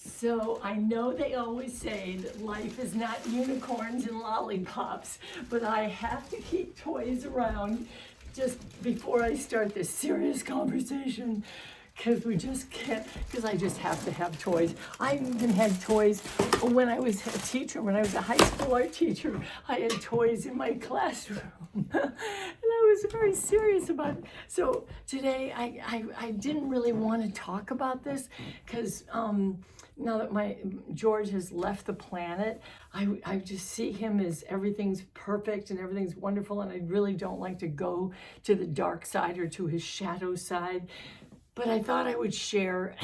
So I know they always say that life is not unicorns and lollipops, but I have to keep toys around just before I start this serious conversation, because we just can't, because I just have to have toys. I even had toys when I was a teacher, when I was a high school art teacher. I had toys in my classroom. And I was very serious about it. So today I didn't really want to talk about this because now that my George has left the planet, I just see him as everything's perfect and everything's wonderful, and I really don't like to go to the dark side or to his shadow side. But I thought I would share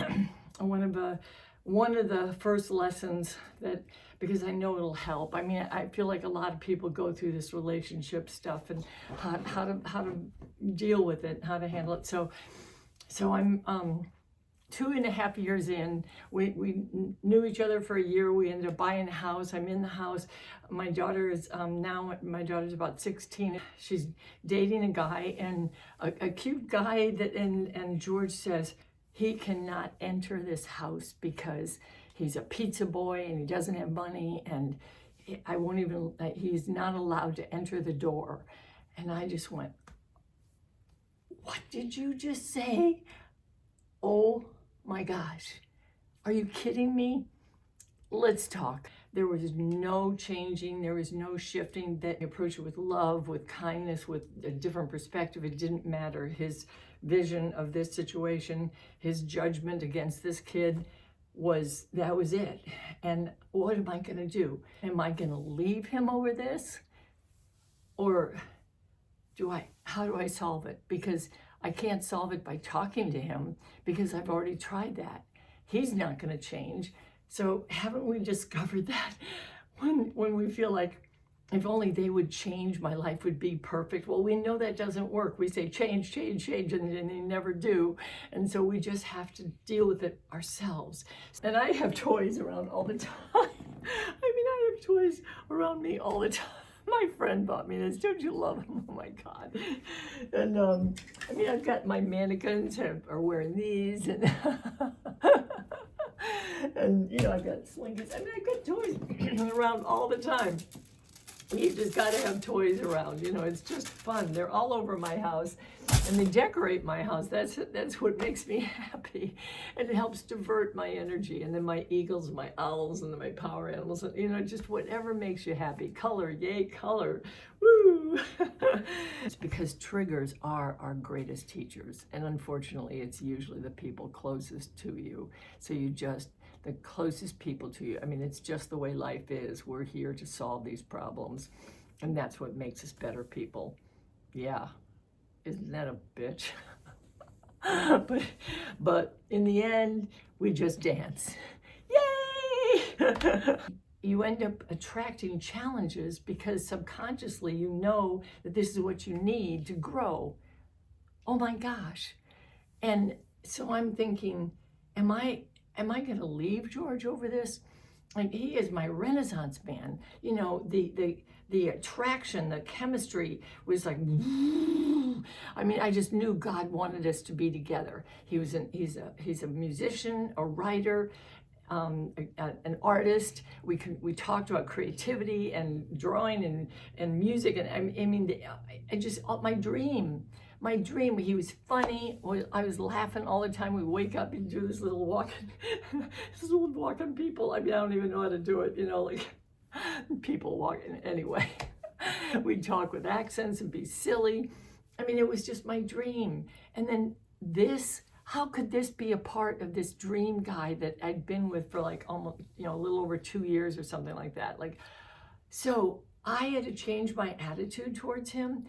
one of the first lessons that, because I know it'll help. I mean, I feel like a lot of people go through this relationship stuff and how to deal with it, how to handle it. So I'm 2.5 years in. We knew each other for a year. We ended up buying a house. I'm in the house. My daughter is my daughter's about 16. She's dating a guy, and a cute guy and George says he cannot enter this house because he's a pizza boy and he doesn't have money, and he's not allowed to enter the door. And I just went, what did you just say? Oh my gosh, are you kidding me? Let's talk. There was no changing, there was no shifting. That approach it with love, with kindness, with a different perspective. It didn't matter. His vision of this situation, his judgment against this kid that was it. And what am I gonna do? Am I gonna leave him over this? Or how do I solve it? Because I can't solve it by talking to him, because I've already tried that. He's not going to change. So haven't we discovered that when we feel like if only they would change, my life would be perfect? Well, we know that doesn't work. We say change, change, change, and they never do. And so we just have to deal with it ourselves. And I have toys around all the time. I have toys around me all the time. My friend bought me this. Don't you love them? Oh my God. And I've got my mannequins are wearing these, and and I've got slinkers. I've got toys around all the time. You just got to have toys around. It's just fun. They're all over my house, and they decorate my house. That's what makes me happy, and it helps divert my energy. And then my eagles, my owls, and then my power animals. Just whatever makes you happy. Color, yay, color, woo! It's because triggers are our greatest teachers, and unfortunately, it's usually the people closest to you. So the closest people to you. It's just the way life is. We're here to solve these problems, and that's what makes us better people. Yeah, isn't that a bitch? but in the end, we just dance. Yay! You end up attracting challenges because subconsciously you know that this is what you need to grow. Oh my gosh. And so I'm thinking, am I going to leave George over this? Like, he is my Renaissance man. The attraction, the chemistry was like, I just knew God wanted us to be together. He's a musician, a writer, an artist. We talked about creativity and drawing and music, and my dream. He was funny. I was laughing all the time. We wake up and do this little walking people. I don't even know how to do it. Like people walking. Anyway, we'd talk with accents and be silly. It was just my dream. And then how could this be a part of this dream guy that I'd been with for like almost, a little over 2 years or something like that? So I had to change my attitude towards him.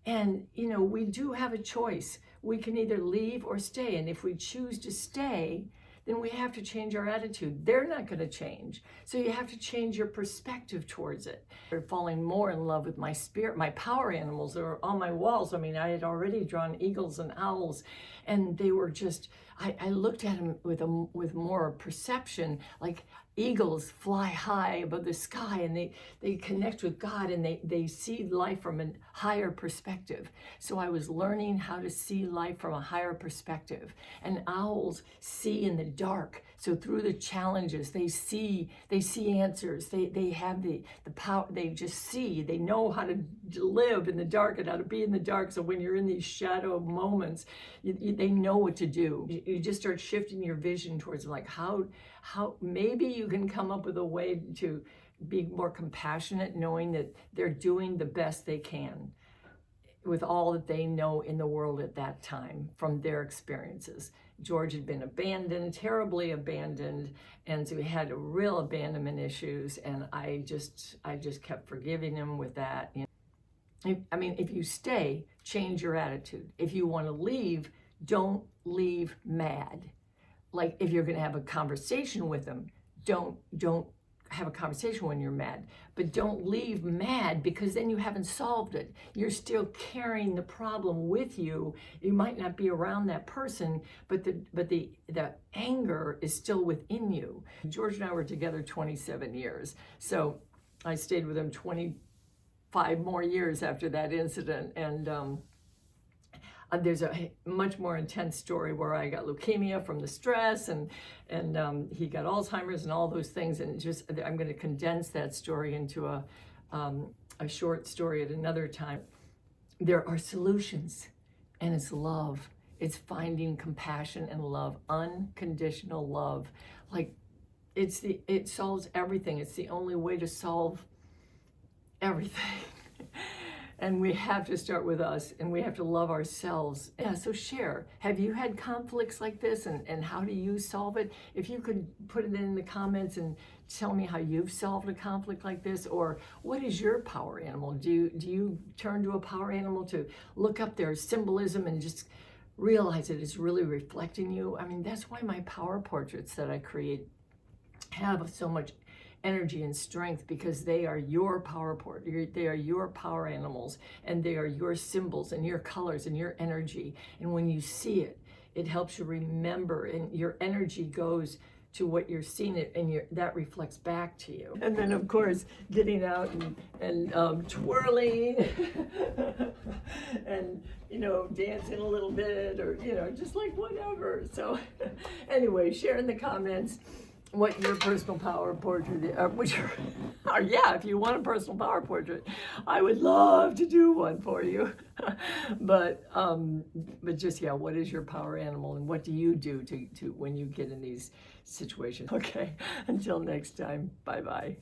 And, we do have a choice. We can either leave or stay. And if we choose to stay, then we have to change our attitude. They're not going to change. So you have to change your perspective towards it. They're falling more in love with my spirit. My power animals are on my walls. I had already drawn eagles and owls, and they were just, I looked at them with more perception. Like, eagles fly high above the sky, and they connect with God, and they see life from a higher perspective. So I was learning how to see life from a higher perspective. And owls see in the dark. So So through the challenges, they see answers. They have the power. They just see. They know how to live in the dark and how to be in the dark. So when you're in these shadow moments, they know what to do. You just start shifting your vision towards like how maybe you can come up with a way to be more compassionate, knowing that they're doing the best they can with all that they know in the world at that time from their experiences. George had been abandoned, terribly abandoned, and so he had real abandonment issues, and I just kept forgiving him with that. I mean, if you stay, change your attitude. If you want to leave, don't leave mad. Like if you're going to have a conversation with them, don't have a conversation when you're mad, but don't leave mad, because then you haven't solved it. You're still carrying the problem with you. You might not be around that person, but the anger is still within you. George and I were together 27 years. So I stayed with him 25 more years after that incident. And there's a much more intense story where I got leukemia from the stress, and he got Alzheimer's and all those things. And I'm going to condense that story into a short story at another time. There are solutions, and it's love. It's finding compassion and love, unconditional love. Like it solves everything. It's the only way to solve everything. And we have to start with us, and we have to love ourselves. Yeah, so share. Have you had conflicts like this, and how do you solve it? If you could put it in the comments and tell me how you've solved a conflict like this, or what is your power animal? Do you turn to a power animal to look up their symbolism and just realize that it's really reflecting you? I mean, that's why my power portraits that I create have so much energy and strength, because they are your power they are your power animals, and they are your symbols and your colors and your energy. And when you see it, it helps you remember, and your energy goes to what you're seeing it, and that reflects back to you. And then of course getting out and twirling and dancing a little bit, or just like whatever. So anyway, share in the comments what your personal power portrait is, if you want a personal power portrait, I would love to do one for you. but just, what is your power animal, and what do you do to when you get in these situations? Okay, until next time, bye-bye.